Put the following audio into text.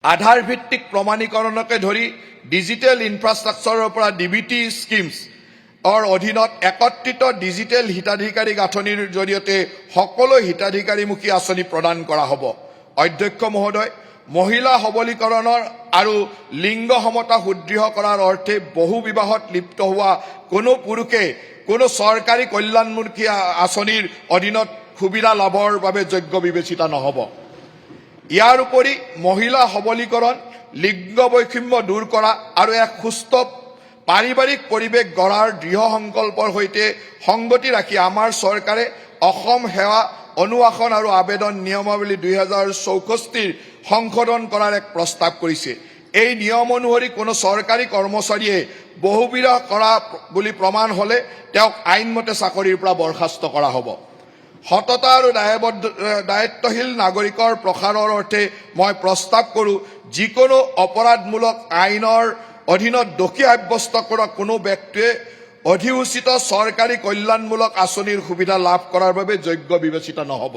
আধাৰ ভিত্তিক প্ৰমাণীকৰণকে ধৰি ডিজিটেল ইনফ্ৰাষ্ট্ৰাকচাৰৰ পৰা ডিবিটি স্কিমছ অধীনত একত্ৰিত ডিজিটেল হিতাধিকাৰী গাঁথনিৰ জৰিয়তে সকলো হিতাধিকাৰীমুখী আঁচনি প্ৰদান কৰা হ'ব। অধ্যক্ষ মহোদয়, মহিলা সবলীকৰণৰ আৰু লিংগ সমতা সুদৃঢ় কৰাৰ অৰ্থে বহু বিবাহত লিপ্ত হোৱা কোনো পুৰুষে কোনো চৰকাৰী কল্যাণমুখী আঁচনিৰ অধীনত সুবিধা লাভৰ বাবে যোগ্য বিবেচিত নহ'ব। ইয়াৰ উপৰি মহিলা সবলীকৰণ, লিংগ বৈষম্য দূৰ কৰা আৰু এক সুস্থ পাৰিবাৰিক পৰিৱেশ গঢ়াৰ দৃঢ় সংকল্পৰ সৈতে সংগতি ৰাখি আমাৰ চৰকাৰে অসম সেৱা অনুশাসন আৰু আবেদন নিয়মাৱলী 2064 সংশোধন কৰাৰ এক প্ৰস্তাৱ কৰিছে। এই নিয়ম অনুসৰি কোনো চৰকাৰী কৰ্মচাৰীয়ে বহুবিবাহ কৰা বুলি প্ৰমাণ হ'লে তেওঁক আইনমতে চাকৰিৰ পৰা বৰ্খাস্ত কৰা হ'ব। সততা আৰু দায়িত্বশীল নাগৰিকৰ প্ৰসাৰৰ অৰ্থে মই প্ৰস্তাৱ কৰোঁ, যিকোনো অপৰাধমূলক আইনৰ অধীনত দোষী সাব্যস্ত কৰা কোনো ব্যক্তিয়ে অধিসূচিত চৰকাৰী কল্যাণমূলক আঁচনিৰ সুবিধা লাভ কৰাৰ বাবে যোগ্য বিবেচিত নহ'ব।